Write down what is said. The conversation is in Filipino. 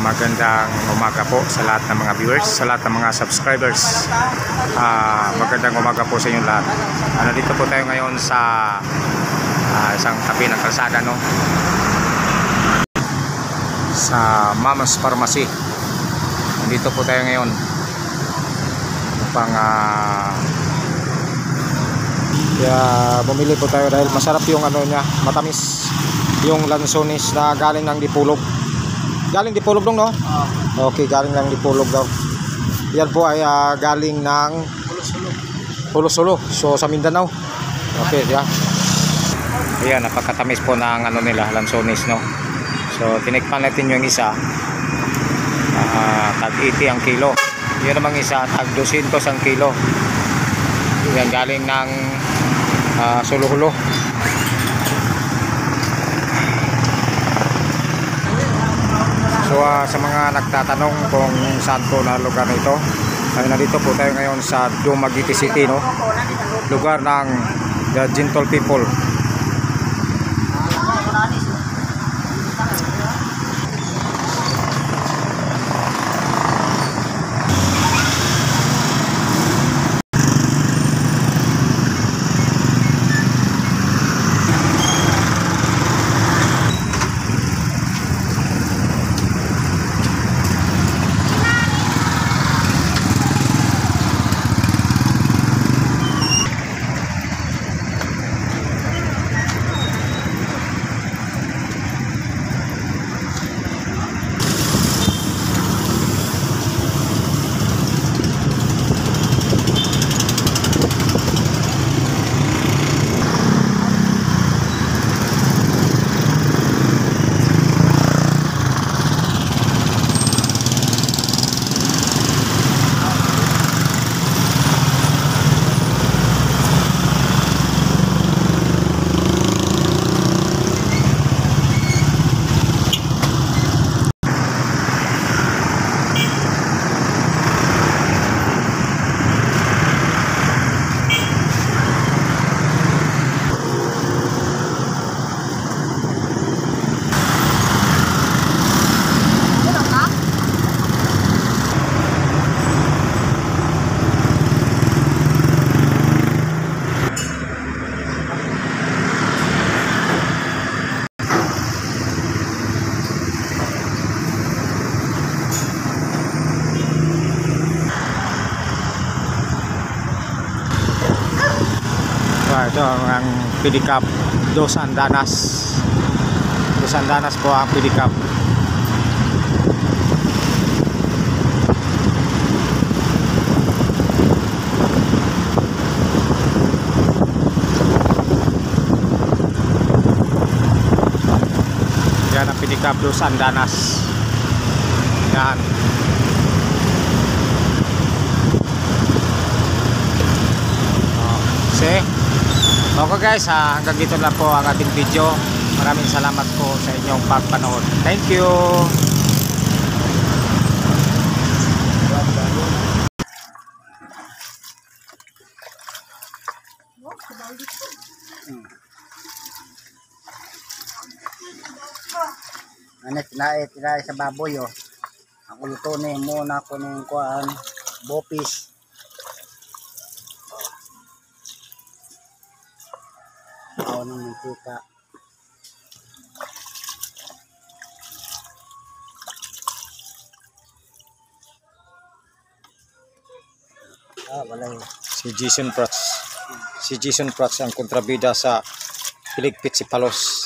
Magandang umaga po sa lahat ng mga viewers, sa lahat ng mga subscribers. Magandang umaga po sa inyong lahat. Nandito po tayo ngayon sa isang tabi ng kalsada, no? Sa Mama's Pharmacy. Nandito po tayo ngayon upang bumili po tayo dahil masarap yung ano niya, matamis yung lansones na galing ng Dipolog. Galing Dipolog dong, no? Okay, galing ng Dipolog daw. Yan po ay galing ng Pulo-Sulo. So sa Mindanao. Okay, yeah. Ayan, napakatamis po ng ano nila, lansones, no? So tinikpan natin yung isa. Tag 80 ang kilo. Yun namang isa, tag 200 ang kilo. Yan galing ng Suluhulo. So sa mga nagtatanong kung saan po na lugar na ito, ay nandito po tayo ngayon sa Dumaguete City, no? Lugar ng The Gentle People. Ito ang pedicab, Dos Andanas. Dos Andanas po ang pedicab. Yan ang pedicab, Dos Andanas. Yan. See? Okay guys, hanggang dito lang po ang ating video. Maraming salamat po sa inyong pagpanood. Thank you. Tinay sa baboy, oh. Ako luto ni muna ko ng kuan, bopis. Ako ng mantika. Wala yun. Si Jason Prats ang kontrabida sa Piligpit si Palos.